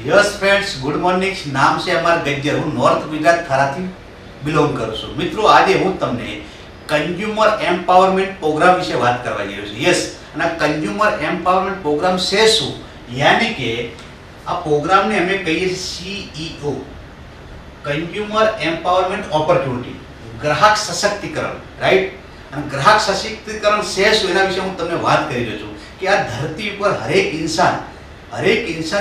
Yes friends, good morning. नाम से अमर गज्जर, हूँ नॉर्थ गुजरात थाराथी बिलोंग करूँ छूं। मित्रों, आज हूँ तमने कंज्यूमर एम्पावरमेंट प्रोग्राम विषे बात करवा जई रह्यो छुं। यस, અને कंज्यूमर एम्पावरमेंट प्रोग्राम છે શું? यानी કે આ પ્રોગ્રામને અમે કહીએ CEO, कंज्यूमर एम्पावरमेंट ऑपर्च्युनिटी, ग्राहक सशक्तिकरण, राइट। અને ગ્રાહક સશક્તિકરણ છે શું એના વિશે હું તમને વાત કરી રહ્યો છું કે આ ધરતી ઉપર હરેક इंसान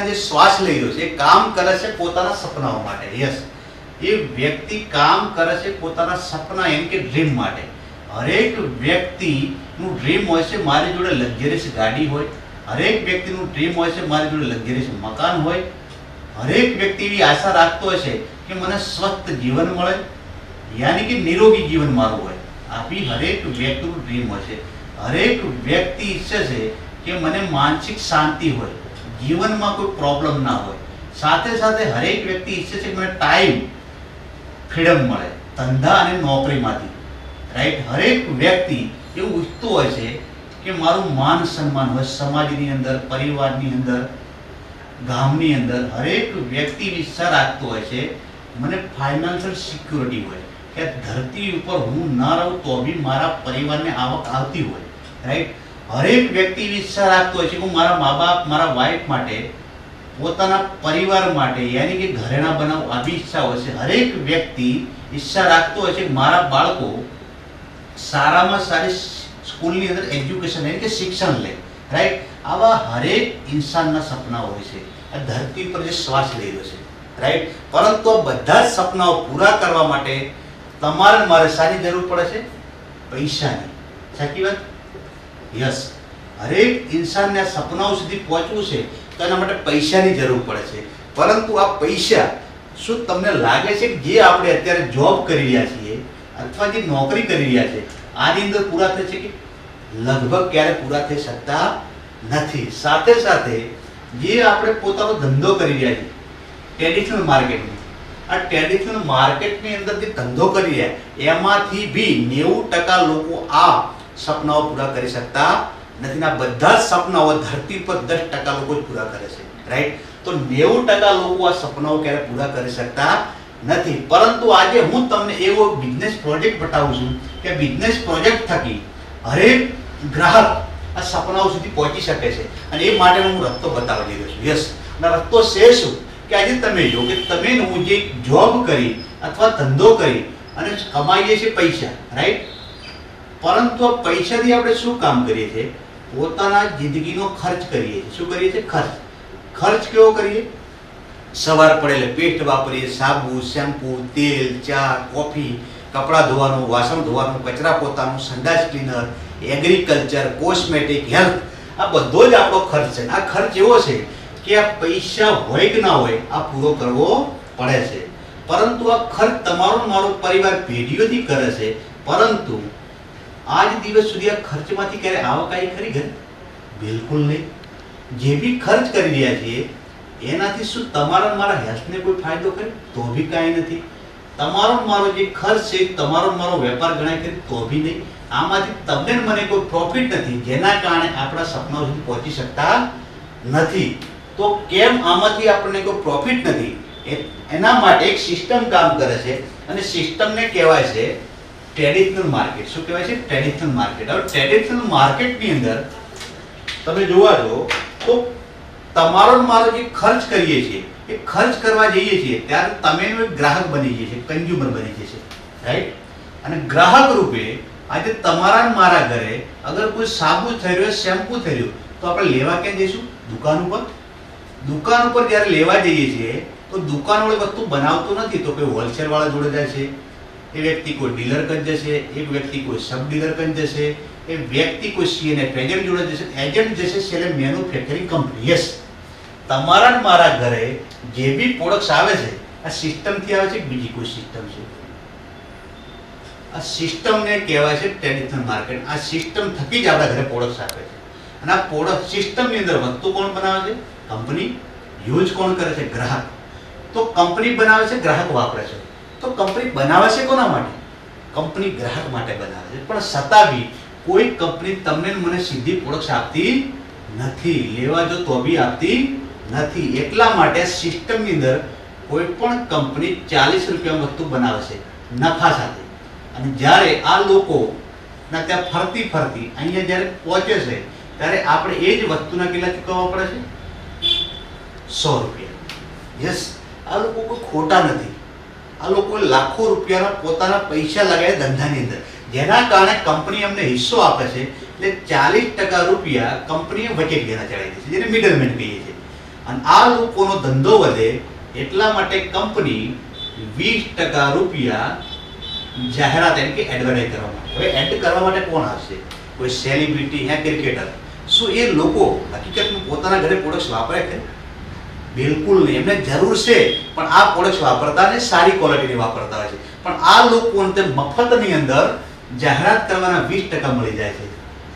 જે શ્વાસ લઈ રહ્યો છે કામ કરે છે પોતાના સપનાઓ માટે। યસ, એ વ્યક્તિ કામ કરે છે પોતાના સપના એમ કે ડ્રીમ માટે। હરેક વ્યક્તિનું ડ્રીમ હોય છે મારી જોડે લક્ઝરિયસ ગાડી હોય, હરેક વ્યક્તિનું ડ્રીમ હોય છે મારી જોડે લક્ઝરિયસ મકાન હોય, હરેક વ્યક્તિ એવી આશા રાખતો હોય છે કે મને સ્વસ્થ જીવન મળે, यानी कि निरोगी जीवन मारू होय। आपी हरेक व्यक्ति ड्रीम होय छे। हरेक व्यक्ति इच्छे छे कि मने मानसिक शांति होय, जीवन में कोई प्रॉब्लम ना होय। साथे साथे हरेक व्यक्ति इच्छे छे कि मने टाइम फ्रीडम मळे धंधा अने नौकरी मांथी, राइट। हरेक व्यक्ति एवुं ઈચ્છતો હોય છે કે મારું मान सम्मान होय समाजनी अंदर, परिवारनी अंदर, गामनी अंदर। हरेक व्यक्ति ઈચ્છा રાખતો હોય છે મને फाइनेंशियल सिक्योरिटी होय કે ધરતી ઉપર હું ના રહું તો બી મારા પરિવારને આવક આવતી હોય, રાઈટ। હરેક વ્યક્તિ ઈચ્છા રાખતો હોય છે કે મારા મા બાપ, મારા વાઇફ માટે, પોતાના પરિવાર માટે, યાनी કે ઘરેણા બનાવવું, આ બી ઈચ્છા હોય છે। હરેક વ્યક્તિ ઈચ્છા રાખતો હોય છે કે મારા બાળકો સારામાં સારી સ્કૂલની અંદર એજ્યુકેશન એટલે કે શિક્ષણ લે, રાઈટ। આવા હરેક ઇન્સાનના સપના હોય છે આ ધરતી પર જે શ્વાસ લઈ રહ્યો છે, રાઈટ। પરંતુ બધા જ સપનાઓ પૂરા કરવા માટે તમારે મારે સારી જરૂર પડે છે પૈસાની। સાચી વાત? યસ, હરેક ઇન્સાનને આ સપનાઓ સુધી પહોંચવું છે તો એના માટે પૈસાની જરૂર પડે છે। પરંતુ આ પૈસા શું તમને લાગે છે કે જે આપણે અત્યારે જોબ કરી રહ્યા છીએ અથવા જે નોકરી કરી રહ્યા છે આની અંદર પૂરા થાય છે કે લગભગ ક્યારે પૂરા થઈ શકતા નથી। સાથે સાથે જે આપણે પોતાનો ધંધો કરી રહ્યા છીએ ટ્રેડિશનલ માર્કેટમાં, આ ટ્રેડિશનલ માર્કેટની અંદર જે ધંધો કરી રહ્યા એમાંથી भी 90% લોકો આ સપનાઓ પૂરા કરી શકતા નથી। આ બધા જ સપનાઓ ધરતી પર 10% લોકો જ પૂરા કરે છે, રાઈટ। તો 90% લોકો આ સપનાઓ ક્યારે પૂરા કરી શકતા નથી। પરંતુ આજે હું તમને એવો બિઝનેસ પ્રોજેક્ટ બતાવું છું કે બિઝનેસ પ્રોજેક્ટ થકી હરેક ગ્રાહક આ સપનાઓ સુધી પહોંચી શકે છે અને એ માટે હું રસ્તો બતાવી રહ્યો છું। યસ, અને રસ્તો છે શું કે આજે તમે જો કે તમે હું જે જોબ કરી અથવા ધંધો કરી અને કમાઈએ છીએ પૈસા, રાઈટ। પરંતુ આ પૈસાથી આપણે શું કામ કરીએ છીએ? પોતાના જિંદગીનો ખર્ચ કરીએ છીએ। શું કરીએ છીએ? ખર્ચ કેવો કરીએ? સવાર પડે એટલે પેસ્ટ વાપરીએ, સાબુ, શેમ્પુ, તેલ, ચા, કોફી, કપડાં ધોવાનું, વાસણ ધોવાનું, કચરા પોતાનું, સંડાસ ક્લીનર, એગ્રીકલ્ચર, કોસ્મેટિક, હેલ્થ, આ બધો જ આપણો ખર્ચ છે। આ ખર્ચ એવો છે કે આ પૈસા હોય કે ના હોય આ પૂરો કરવો પડે છે। પરંતુ આ ખર્ચ તમારો મારો પરિવાર પેઢીઓથી કરે છે, પરંતુ આજ દિવસ સુધી આ ખર્ચમાંથી ક્યારે આવક આવી ખરી ઘરે? બિલકુલ નહીં। જે બી ખર્ચ કરી રહ્યા છીએ એનાથી શું તમારા મારા હેલ્થને કોઈ ફાયદો કરે? તો બી કાંઈ નથી। તમારો મારો જે ખર્ચ છે તમારો મારો વેપાર ગણાય કરે? તો બી નહીં। આમાંથી તમને મને કોઈ પ્રોફિટ નથી જેના કારણે આપણા સપનાઓ સુધી પહોંચી શકતા નથી। તો કેમ આમાંથી આપણને કોઈ પ્રોફિટ નથી? એના માટે એક સિસ્ટમ કામ કરે છે અને સિસ્ટમને કહેવાય છે ટ્રેડિશનલ માર્કેટ। શું કહેવાય છે? Traditional market. હવે ટ્રેડિશનલ માર્કેટની અંદર તમે જોવા જો તો તમારો મારો જે ખર્ચ કરીએ છીએ એ ખર્ચ કરવા જઈએ છીએ ત્યારે તમે એક ગ્રાહક બની જઈએ છે, કન્ઝ્યુમર બની જશે, રાઈટ। અને ગ્રાહક રૂપે આજે તમારા મારા ઘરે અગર કોઈ સાબુ થઈ રહ્યો, શેમ્પુ થઈ રહ્યું તો આપણે લેવા ક્યાં જઈશું? દુકાન ઉપર। દુકાન ઉપર જ્યારે લેવા જઈએ છીએ તો દુકાનવાળો વસ્તુ બનાવતો નથી તો કોઈ હોલસેલ વાળા જોડે જાય છે, એ વ્યક્તિ કોઈ ડીલર કન જશે, એક વ્યક્તિ કોઈ સબ ડીલર કન જશે, એ વ્યક્તિ કોઈ સીએનએફ એજન્ટ જોડે જશે, એજન્ટ જશે સેલે મેન્યુફેક્ચરિંગ કંપની। યસ, તમારા મારા ઘરે જે બી પ્રોડક્ટ્સ આવે છે આ સિસ્ટમથી આવે છે કે બીજી કોઈ સિસ્ટમ છે? આ સિસ્ટમને કહેવાય છે ટ્રેડિશનલ માર્કેટ। આ સિસ્ટમ થકી જ આપણા ઘરે પ્રોડક્ટ્સ આપે છે અને આ પ્રોડક્ટ સિસ્ટમની અંદર વસ્તુ કોણ બનાવે છે? કંપની। યુઝ કોણ કરે છે? ગ્રાહક। તો કંપની બનાવે છે, ગ્રાહક વાપરે છે। તો કંપની બનાવે છે કોના માટે? કંપની ગ્રાહક માટે બનાવે છે, પણ છતાં બી કોઈ કંપની તમને મને સીધી પ્રોડક્ટ્સ આપતી નથી, લેવા જો તો બી આપતી નથી. એટલા માટે સિસ્ટમની અંદર કોઈ પણ કંપની 40 રૂપિયામાં વસ્તુ બનાવે છે નફા સાથે, અને જ્યારે આ લોકો ના ત્યાં ફરતી અહીંયા જ્યારે પહોંચે છે ત્યારે આપણે એ જ વસ્તુના કેટલા ચૂકવવા પડે છે? 100 રૂપિયા. યસ, આ લોકો કોઈ ખોટા નથી. આ લોકોએ લાખો રૂપિયાના પોતાના પૈસા લગાવ્યા ધંધાની અંદર, જેના કારણે કંપની અમને હિસ્સો આપે છે. એટલે 40% રૂપિયા કંપનીએ વચેટિયાના ચડાવી દે છે, જેને મિડલમેન કહીએ છીએ. અને આ લોકોનો ધંધો વધે એટલા માટે કંપની 20% રૂપિયા જાહેરાત એટલે કે એડવર્ટાઇઝ કરવા માટે. હવે એડ કરવા માટે કોણ આવશે? કોઈ સેલિબ્રિટી યા ક્રિકેટર? શું એ લોકો હકીકતમાં પોતાના ઘરે પ્રોડક્ટ્સ વાપરે છે? બિલકુલ નહીં. એમને જરૂર છે પણ આ પ્રોડક્ટ્સ વાપરતા ને સારી ક્વોલિટીની વાપરતા હોય છે. પણ આ લોકોને તે મફતની અંદર જાહેરાત કરવાના 20% મળી જાય છે.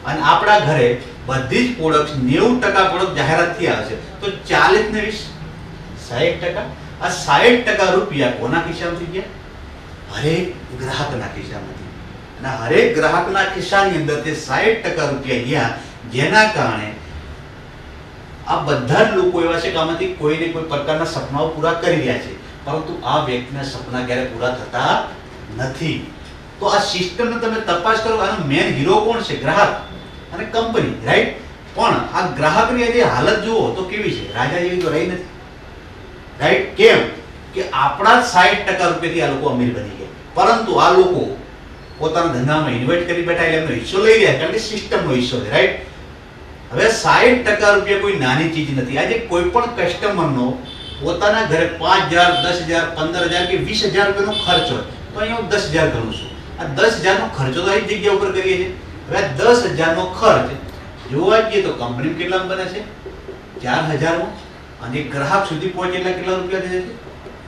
અને આપણા ઘરે બધી જ પ્રોડક્ટ્સ 90% પ્રોડક્ટ જાહેરાતથી આવે છે. તો 40 ને 20 60%. આ 60% રૂપિયા કોના ખિસ્સામાંથી ગયા? હરેક ગ્રાહકના ખિસ્સામાંથી. અને હરેક ગ્રાહકના ખિસ્સાની અંદર તે 60% રૂપિયા ગયા, જેના કારણે આ બધા જ લોકો એવા છે કે આમાંથી કોઈને કોઈ પ્રકારના સપનાઓ પૂરા કરી રહ્યા છે, પરંતુ આ વ્યક્તિના સપના ક્યારે પૂરા થતા નથી. તો આ સિસ્ટમને તમે તપાસ કરો. આનો મેન હીરો કોણ છે? ગ્રાહક અને કંપની, રાઈટ? પણ આ ગ્રાહકની આજે હાલત જુઓ તો કેવી છે? રાજા જેવી તો રહી નથી, રાઈટ? કેમ કે આપણા 60% રૂપિયાથી આ લોકો અમીર બની ગયા, પરંતુ આ લોકો પોતાના ધંધામાં ઇન્વેસ્ટ કરી બેઠા એટલે એમનો હિસ્સો લઈ રહ્યા, કારણ કે સિસ્ટમનો હિસ્સો છે, રાઈટ? હવે 60% રૂપિયા કોઈ નાની ચીજ નથી. આજે કોઈ પણ કસ્ટમરનો પોતાના ઘરે 5000, 10000, 15000 કે 20000 રૂપિયાનો ખર્ચ હોય તો અહીંયા હું 10000 ગણું છું. આ 10000 નો ખર્ચો તો એ જગ્યા ઉપર કરીએ છીએ. હવે 10000 નો ખર્ચ જોવા જઈએ તો કંપની કેટલા બને છે? 4000 માં. અને ગ્રાહક સુધી પહોંચે એટલે કેટલા રૂપિયા થશે?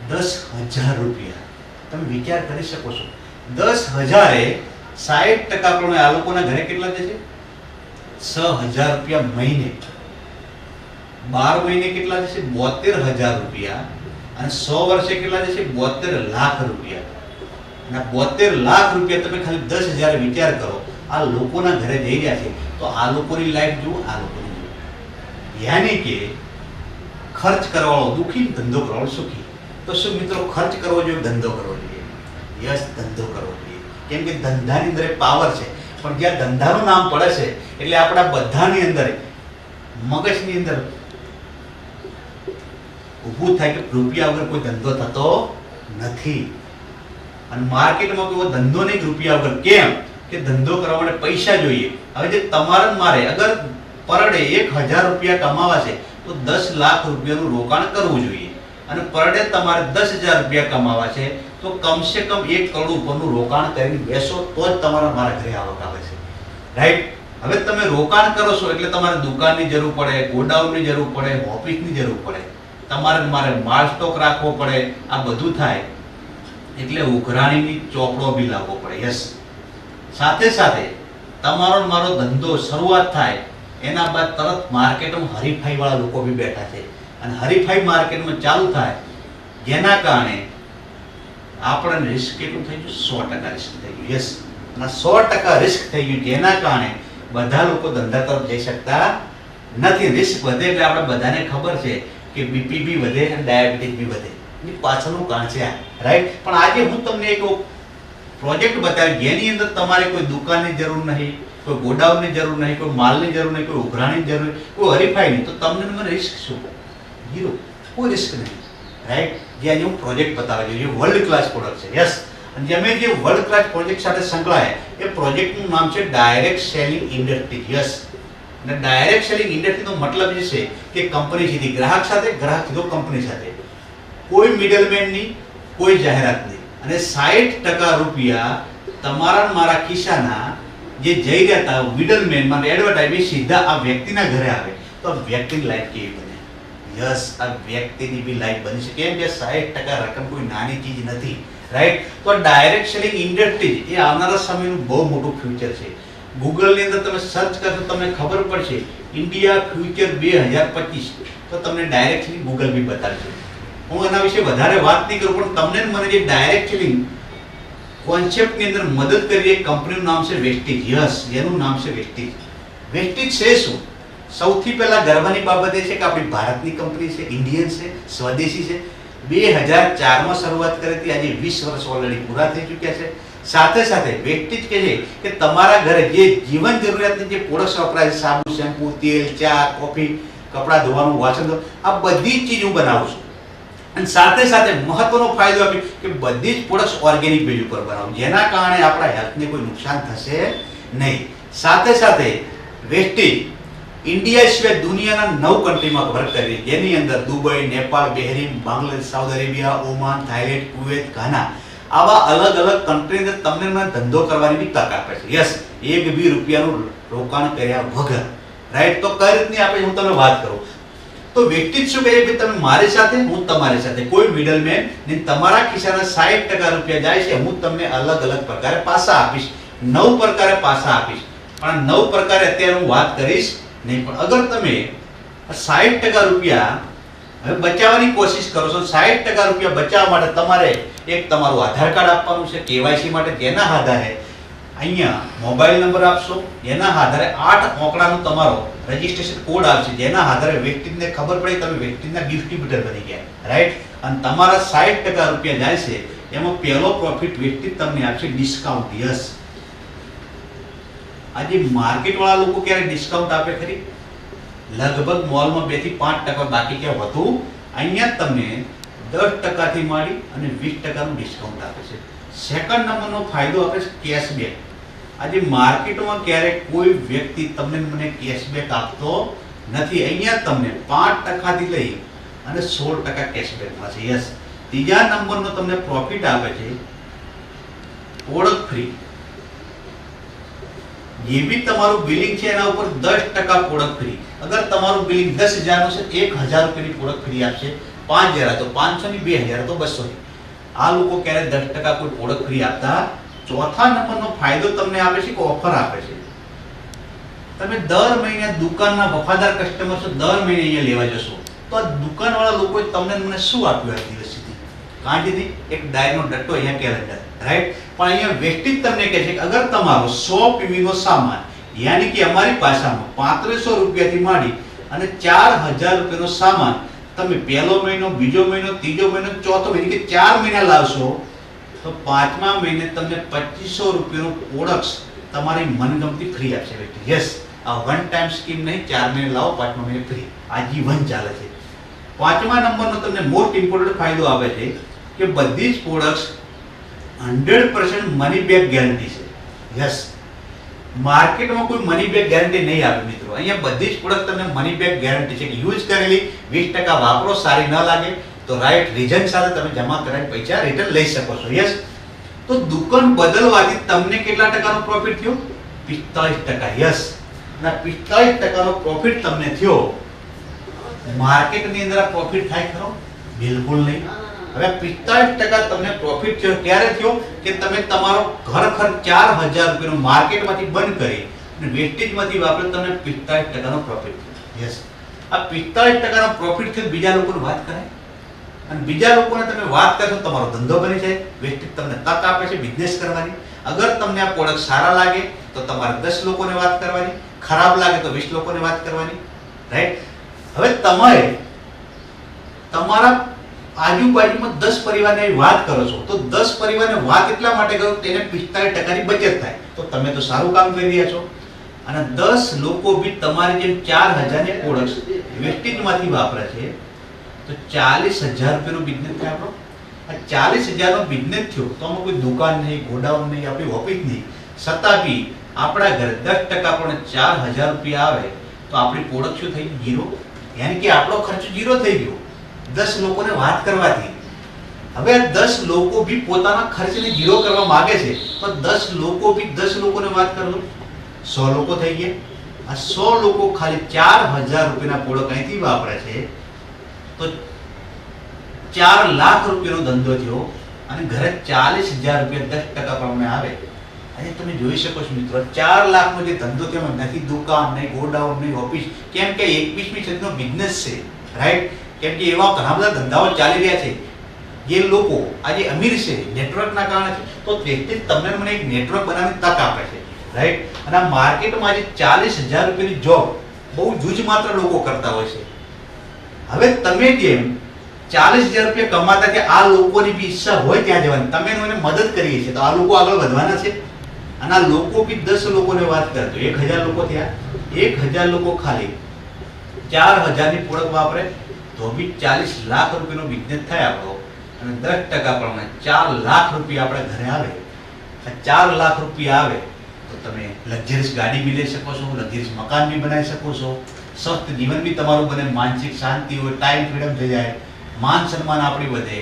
10000 રૂપિયા. તમે વિચાર કરી શકો છો, 10000 એ 60% પ્રમાણે આ લોકોના ઘરે કેટલા થશે? 6000 રૂપિયા મહિને. 12 મહિને કેટલા થશે? 72000 રૂપિયા. અને 100 વર્ષે કેટલા થશે? 72 લાખ રૂપિયા. અને 72 લાખ રૂપિયા તમે ખાલી 10000 વિચાર કરો, આ લોકોના ઘરે જઈ રહ્યા છે. તો આ લોકોની લાઈફ જુઓ, આ લોકોની જુઓ. યાની કે ખર્ચ કરવાવાળો દુઃખી, ધંધો કરવાવાળો સુખી. તો શું મિત્રો ખર્ચ કરવો જોઈએ, ધંધો કરવો જોઈએ? યસ, ધંધો કરવો જોઈએ. કેમ કે ધંધાની અંદર પાવર છે. પણ જ્યાં ધંધાનું નામ પડે છે એટલે આપણા બધાની અંદર મગજની અંદર ઊભું થાય કે રૂપિયા વગર કોઈ ધંધો થતો નથી. અને માર્કેટમાં કોઈ ધંધો નહીં રૂપિયા વગર. કેમ કે ધંધો કરવા માટે પૈસા જોઈએ. હવે જે તમારે મારે અગર પર ડે 1000 રૂપિયા કમાવા છે તો 10 લાખ રૂપિયાનું રોકાણ કરવું જોઈએ. અને પર ડે તમારે 10000 રૂપિયા કમાવા છે તો કમસે કમ 1 કરોડ ઉપરનું રોકાણ કરીને બેસો તો જ તમારા મારા ઘરે આવક આવે છે, રાઈટ? હવે તમે રોકાણ કરો છો એટલે તમારે દુકાનની જરૂર પડે, ગોડાઉનની જરૂર પડે, ઓફિસની જરૂર પડે, તમારે મારે માલ સ્ટોક રાખવો પડે. આ બધું થાય એટલે ઉઘરાણીની ચોપડો બી લાવવો પડે. યસ, સાથે સાથે તમારો મારો ધંધો શરૂઆત થાય એના બાદ તરત માર્કેટમાં હરીફાઈ વાળા લોકો બી બેઠા છે. અને હરીફાઈ માર્કેટમાં ચાલુ થાય જેના કારણે આપણને રિસ્ક કેટલું થઈ ગયું? 100% રિસ્ક થઈ ગયું. યસ, અને 100% રિસ્ક થઈ ગયું, જેના કારણે બધા લોકો ધંધા તરફ જઈ શકતા નથી. રિસ્ક વધે એટલે આપણે બધાને ખબર છે કે બીપી બી વધે અને ડાયાબિટીસ બી વધે. એની પાછળનું કારણ છે આ, રાઈટ? પણ આજે હું તમને એક પ્રોજેક્ટ બતાવ્યું જેની અંદર તમારે કોઈ દુકાનની જરૂર નહીં, કોઈ ગોડાઉનની જરૂર નહીં, કોઈ માલની જરૂર નહીં, કોઈ ઉઘરાણીની જરૂર નહીં, કોઈ હરીફાઈ નહીં. તો તમને મને રિસ્ક શું? ઝીરો, કોઈ રિસ્ક નહીં, રાઈટ? જે આજે હું પ્રોજેક્ટ બતાવી રહ્યો છું, વર્લ્ડ ક્લાસ પ્રોડક્ટ છે. યસ, અને જે અમે જે વર્લ્ડ ક્લાસ પ્રોજેક્ટ સાથે સંકળાયા એ પ્રોજેક્ટનું નામ છે ડાયરેક્ટ સેલિંગ ઇન્ડસ્ટ્રી. યસ, અને ડાયરેક્ટ સેલિંગ ઇન્ડસ્ટ્રીનો મતલબ એ છે કે કંપની સીધી ગ્રાહક સાથે, ગ્રાહક સીધો કંપની સાથે, કોઈ મિડલમેન નહીં, કોઈ જાહેરાત નહીં. અને 60% રૂપિયા તમારા મારા ખિસ્સાના જે જઈ રહ્યા હતા મિડલમેન માં એડવર્ટાઇઝ સીધા આ વ્યક્તિના ઘરે આવે તો આ વ્યક્તિની લાઈફ કેવી બને? યસ, આ વ્યક્તિની બી લાઈફ બની શકે. કેમ કે 60% રકમ કોઈ નાની ચીજ નથી, રાઈટ? તો ડાયરેક્ટ સેલિંગ ઇન્ડસ્ટ્રી એ આવનારા સમયનું બહુ મોટું ફ્યુચર છે. ગૂગલની અંદર તમે સર્ચ કરશો તમને ખબર પડશે ઇન્ડિયા ફ્યુચર 2025, તો તમને ડાયરેક્ટ સેલિંગ ગૂગલ બી બતાવશે. હું એના વિશે વધારે વાત નહીં કરું, પણ તમને મને જે ડાયરેક્ટ સેલિંગ કોન્સેપ્ટની અંદર મદદ કરી એક કંપનીનું નામ છે વેસ્ટીજ. યસ, એનું નામ છે વેસ્ટીજ. વેસ્ટીજ છે શું? સૌથી પહેલા ગર્વની બાબત એ છે કે આપણી ભારતની કંપની છે, ઇન્ડિયન છે, સ્વદેશી છે. 2004માં શરૂઆત કરી હતી, આજે 20 વર્ષ ઓલરેડી પૂરા થઈ ચૂક્યા છે. સાથે સાથે વેસ્ટેજ કે છે કે તમારા ઘરે જે જીવન જરૂરિયાતની જે પ્રોડક્ટ્સ વપરાય છે, સાબુ, શેમ્પુ, તેલ, ચા, કોફી, કપડાં ધોવાનું, વાસણ ધોવાનું, આ બધી જ ચીજ હું બનાવું છું. અને સાથે સાથે મહત્વનો ફાયદો આપી કે બધી જ પ્રોડક્ટ્સ ઓર્ગેનિક બેઝ ઉપર બનાવું, જેના કારણે આપણા હેલ્થને કોઈ નુકસાન થશે નહીં. સાથે સાથે વેસ્ટેજ ઇન્ડિયા સિવાય દુનિયાના 9 કન્ટ્રીમાં વર્ક કરી, જેની અંદર Dubai, Nepal, Bahrain, Bangladesh, Saudi Arabia, Oman, Thailand, Kuwait, Ghana, આવા અલગ અલગ કન્ટ્રી અંદર તમને ધંધો કરવાની બી તક આપે છે. યસ, એક બી રૂપિયાનું રોકાણ કર્યા વગર. રાઈટ? તો કઈ રીતની આપણે હું તમને વાત કરું તો વેસ્ટેજ શું કહે છે, તમે મારી સાથે, હું તમારી સાથે, કોઈ મિડલમેન ને, તમારા ખિસ્સાના 60% રૂપિયા જાય છે. હું તમને અલગ અલગ પ્રકારે પાસા આપીશ, 9 પ્રકારે પાસા આપીશ, પણ 9 પ્રકારે અત્યારે હું વાત કરીશ નહીં. પણ અગર તમે 60% રૂપિયા હવે બચાવવાની કોશિશ કરો છો, 60% રૂપિયા બચાવવા માટે તમારે એક તમારું આધાર કાર્ડ આપવાનું છે કેવાયસી માટે, જેના આધારે અહીંયા મોબાઈલ નંબર આપશો, જેના આધારે 8 અંકડાનો તમારો રજીસ્ટ્રેશન કોડ આવશે, જેના આધારે વેસ્ટેજને ખબર પડે તમે વેસ્ટેજના ડિસ્ટ્રીબ્યુટર બની ગયા. રાઈટ? અને તમારા 60% રૂપિયા જાય છે, એમાં પહેલો પ્રોફિટ વેસ્ટેજ તમને આપશે ડિસ્કાઉન્ટ. યસ, આજે માર્કેટ વાળા લોકો ક્યારે ડિસ્કાઉન્ટ આપે ખરી? લગભગ મોલમાં 2 થી 5%, બાકી ક્યાં વધુ. અહીંયા તમને 10% થી માંડી અને 20%નું ડિસ્કાઉન્ટ આપે છે. સેકન્ડ નંબરનો ફાયદો આપે છે કેશબેક. આજે માર્કેટમાં ક્યારેક કોઈ વ્યક્તિ તમને મને કેશબેક આપતો નથી. અહીંયા તમને 5% થી લઈ અને 16% કેશબેક મળશે. યસ, ત્રીજા નંબરનો તમને પ્રોફિટ આપે છે પ્રોડક્ટ ફ્રી. જે બી તમારું બિલિંગ છે એના ઉપર 10% પ્રોડક્ટ ફ્રી. અગર તમારું બિલિંગ 10,000 નું છે, 1,000 રૂપિયાની પ્રોડક્ટ ફ્રી આપશે. 5,000 તો 500 ની, 2,000 તો 200 ની. આ લોકો ક્યારે 10% કોઈ પ્રોડક્ટ ફ્રી આપતા. ચોથા નંબરનો ફાયદો તમને આપે છે કે ઓફર આપે છે. તમે દર મહિને દુકાનના વફાદાર કસ્ટમર છો, દર મહિને અહીંયા લેવા જશો તો આ દુકાનવાળા લોકોએ તમને મને શું આપ્યું આ દિવસ સુધી? કાંઈથી એક ડાયરીનો ડટ્ટો, અહીંયા કેલેન્ડર. રાઈટ? પણ અહીંયા વેસ્ટેજ તમને કહે છે કે અગર તમારો 100 પીવીનો સામાન, યાની કે અમારી ભાષામાં 3500 રૂપિયાથી માંડી અને 4,000 રૂપિયાનો સામાન તમે પહેલો મહિનો, બીજો મહિનો, ત્રીજો મહિનો, ચોથો મહિનો કે 4 મહિના લાવશો તો 5મા મહિને તમને 2500 રૂપિયાનું પ્રોડક્ટ્સ તમારી મનગમતી ફ્રી આપશે. યસ, આ વન ટાઈમ સ્કીમ નહીં, 4 મહિને લાવો, 5મા મહિને ફ્રી, આજીવન ચાલે છે. 5મા નંબરનો તમને મોસ્ટ ઇમ્પોર્ટન્ટ ફાયદો આપે છે કે બધી જ પ્રોડક્ટ્સ 100% મની બેક ગેરંટી છે. યસ, માર્કેટમાં કોઈ મની બેક ગેરંટી નહીં આપે મિત્રો. અહીંયા બધી જ પ્રોડક્ટ તમને મની બેક ગેરંટી છે કે યુઝ કરેલી 20% વાપરો, સારી ન લાગે તો રાઈટ રીઝન સાથે તમે જમા કરેલા પૈસા રિટર્ન લઈ શકો છો. યસ, તો દુકાન બદલવાથી તમને કેટલા ટકાનો પ્રોફિટ થયો? 45%. યસ, અને 45%નો પ્રોફિટ તમને થયો. માર્કેટની અંદર આ પ્રોફિટ થાય ખરો? બિલકુલ નહીં. હવે 45% તમને પ્રોફિટ થયો ક્યારે થયો કે તમે તમારો ઘર ખર્ચ 4,000 રૂપિયાનો માર્કેટમાંથી બંધ કરી અને વેસ્ટેજમાંથી વાપરે તમને 45%નો પ્રોફિટ થયો. યસ, આ 45%નો પ્રોફિટ થયો બીજા લોકોને વાત કરાય અને બીજા લોકોને તમે વાત કરશો તમારો ધંધો બની જાય. વેસ્ટેજ તમને તક આપે છે બિઝનેસ કરવાની. અગર તમને આ પ્રોડક્ટ સારા લાગે તો તમારે 10 લોકોને વાત કરવાની, ખરાબ લાગે તો 20 લોકોને વાત કરવાની. રાઈટ? હવે તમારે તમારા આજુબાજુમાં 10 પરિવારને વાત કરો છો તો 10 પરિવારને વાત એટલા માટે કરો તેને 45%ની બચત થાય. તો તમે તો સારું કામ કરી રહ્યા છો. અને 10 લોકો બી તમારી જેમ 4,000 ની પ્રોડક્ટ્સ વેસ્ટેજમાંથી વાપરે છે તો 40,000 રૂપિયાનો બિઝનેસ થાય આપણો. આ 40,000 નો બિઝનેસ થયો તો આમાં કોઈ દુકાન નહીં, ગોડાઉન નહીં, આપણી ઓફિસ નહીં, છતાં બી આપણા ઘરે 10% આપણને 4,000 રૂપિયા આવે તો આપણી પ્રોડક્ટ શું થઈ? ઝીરો. યાની કે આપણો ખર્ચ ઝીરો થઈ ગયો 10 લોકોને વાત કરવાથી. હવે 10 લોકો બી પોતાના ખર્ચને ઝીરો કરવા માંગે છે તો 10 લોકો બી 10 લોકોને વાત કરો, 100 લોકો થઈ ગયા. આ 100 લોકો ખાલી 4,000 રૂપિયાના પ્રોડક્ટ અહીંથી વાપરે છે તો 4 લાખ રૂપિયાનો ધંધો થયો અને ઘરે 40,000 રૂપિયા 10% પ્રમાણે આવે. આજે તમે જોઈ શકો છો મિત્રો, 4 લાખનો જે ધંધો થયો નથી દુકાન નહીં, ગોડાઉન નહીં, ઓફિસ. કેમ કે 21મી સદીનો બિઝનેસ છે. રાઈટ? કેમ કે એવા ઘણા બધા ધંધાઓ ચાલી રહ્યા છે જે લોકો આજે અમીર છે નેટવર્કના કારણે છે. તો તેથી તમને મને એક નેટવર્ક બનાવવાની તક આપે છે. રાઈટ? અને આ માર્કેટમાં આજે 40,000 રૂપિયાની જોબ બહુ જૂજ માત્ર લોકો કરતા હોય છે. હવે તમે જેમ 40,000 રૂપિયા કમાતા કે આ લોકોની બી ઈચ્છા હોય ત્યાં જવાની, તમે એને મદદ કરીએ છીએ તો આ લોકો આગળ વધવાના છે. અને આ લોકો બી 10 લોકોને વાત કરતો 1,000 લોકો થયા. 1,000 લોકો ખાલી 4,000 ની પ્રોડક્ટ વાપરે તો બી 40 લાખ રૂપિયાનો બિઝનેસ થાય આપણો. અને 10% પ્રમાણે 4 લાખ રૂપિયા આપણા ઘરે આવે. 4 લાખ રૂપિયા આવે તો તમે લક્ઝરીસ ગાડી બી લઈ શકો છો, લક્ઝરીસ મકાન બી બનાવી શકો છો, સ્વસ્થ જીવન બી તમારું બને, માનસિક શાંતિ હોય, ટાઈમ ફ્રીડમ થઈ જાય, માન સન્માન આપણી વધે,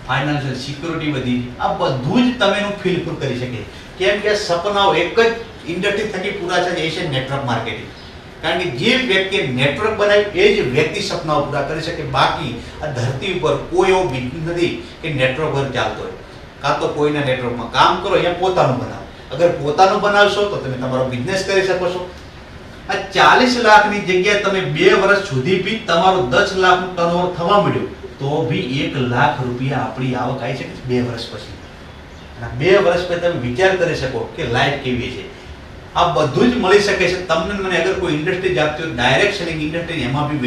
ફાઇનાન્શિયલ સિક્યોરિટી વધી. આ બધું જ તમે એનું ફીલ કરી શકે. કેમ કે સપનાઓ એક જ ઇન્ડસ્ટ્રી થકી પૂરા છે, એ છે નેટવર્ક માર્કેટિંગ. કારણ કે જે વ્યક્તિએ નેટવર્ક બનાવ્યું એ જ વ્યક્તિ સપનાઓ પૂરા કરી શકે. બાકી આ ધરતી ઉપર કોઈ એવો બિઝનેસ નથી કે નેટવર્ક પર ચાલતો હોય. કાં તો કોઈના નેટવર્કમાં કામ કરો યા પોતાનું બનાવો. અગર પોતાનું બનાવશો તો તમે તમારો બિઝનેસ કરી શકો છો. આ 40 લાખની જગ્યાએ તમે 2 વર્ષ સુધી બી તમારું 10 લાખનું ટર્નઓવર થવા મળ્યું તો બી 1 લાખ રૂપિયા આપણી આવક આવી શકે 2 વર્ષ પછી. અને 2 વર્ષ પછી તમે વિચાર કરી શકો કે લાઈફ કેવી છે. આ બધું જ મળી શકે છે તમને. મને અગર કોઈ ઇન્ડસ્ટ્રી આપતી હોય ડાયરેક્ટ સેલિંગ ઇન્ડસ્ટ્રી, એમાં બી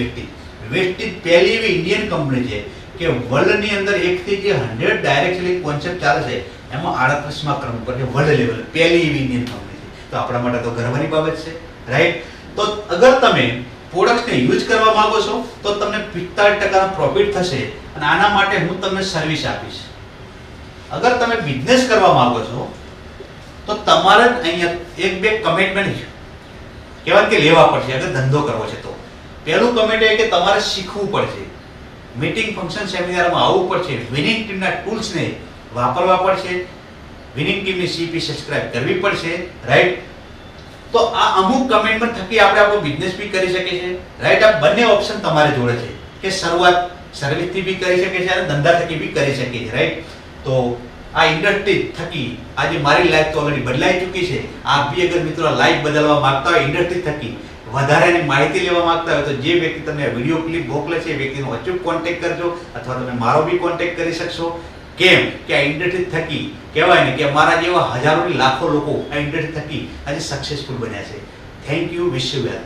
વેસ્ટીજ પહેલી એવી ઇન્ડિયન કંપની છે કે વર્લ્ડની અંદર 1 થી જે 100 ડાયરેક્ટ સેલિંગ કોન્સેપ્ટ ચાલે છે એમાં 38મા ક્રમ પર છે. વર્લ્ડ લેવલ પહેલી એવી ઇન્ડિયન કંપની છે. તો આપણા માટે તો ગર્વની બાબત છે, રાઈટ? તો અગર તમે પ્રોડક્ટ્સને યુઝ કરવા માંગો છો તો તમને 45% પ્રોફિટ થશે. અને આના માટે હું તમને સર્વિસ આપીશ. અગર તમે બિઝનેસ કરવા માંગો છો તો તમારે અહીંયા 1-2 કમિટમેન્ટ કહેવાય કે લેવા પડશે. અગર ધંધો કરવો છે તો પહેલું કમિટ એ કે તમારે શીખવું પડશે, મીટિંગ ફંક્શન સેમિનારમાં આવવું પડશે, વિનિંગ ટીમના ટૂલ્સને વાપરવા પડશે, વિનિંગ ટીમની સીપી સબસ્ક્રાઇબ કરવી પડશે, રાઈટ? તો આ અમુક કમિટમેન્ટ થકી આપણે આપણો બિઝનેસ બી કરી શકીએ છીએ, રાઈટ? આ બંને ઓપ્શન તમારે જોડે છે કે શરૂઆત સર્વિસથી બી કરી શકે છે અને ધંધા થકી બી કરી શકીએ છીએ, રાઈટ? તો આ ઇન્ડસ્ટ્રી થકી આજે મારી લાઈફ તો ઓલરેડી બદલાઈ ચૂકી છે. આપ બી અગર મિત્રો લાઈફ બદલવા માંગતા હોય, ઇન્ડસ્ટ્રી થકી વધારેની માહિતી લેવા માંગતા હોય તો જે વ્યક્તિ તમને વિડીયો ક્લિપ મોકલે છે એ વ્યક્તિનો અચૂક કોન્ટેક્ટ કરજો. અથવા તમે મારો બી કોન્ટેક્ટ કરી શકશો. કેમ કે આ ઇન્ડસ્ટ્રી થકી કહેવાય ને કે મારા જેવા હજારોની લાખો લોકો આ ઇન્ડસ્ટ્રી થકી આજે સક્સેસફુલ બન્યા છે. Thank you. Wish you well.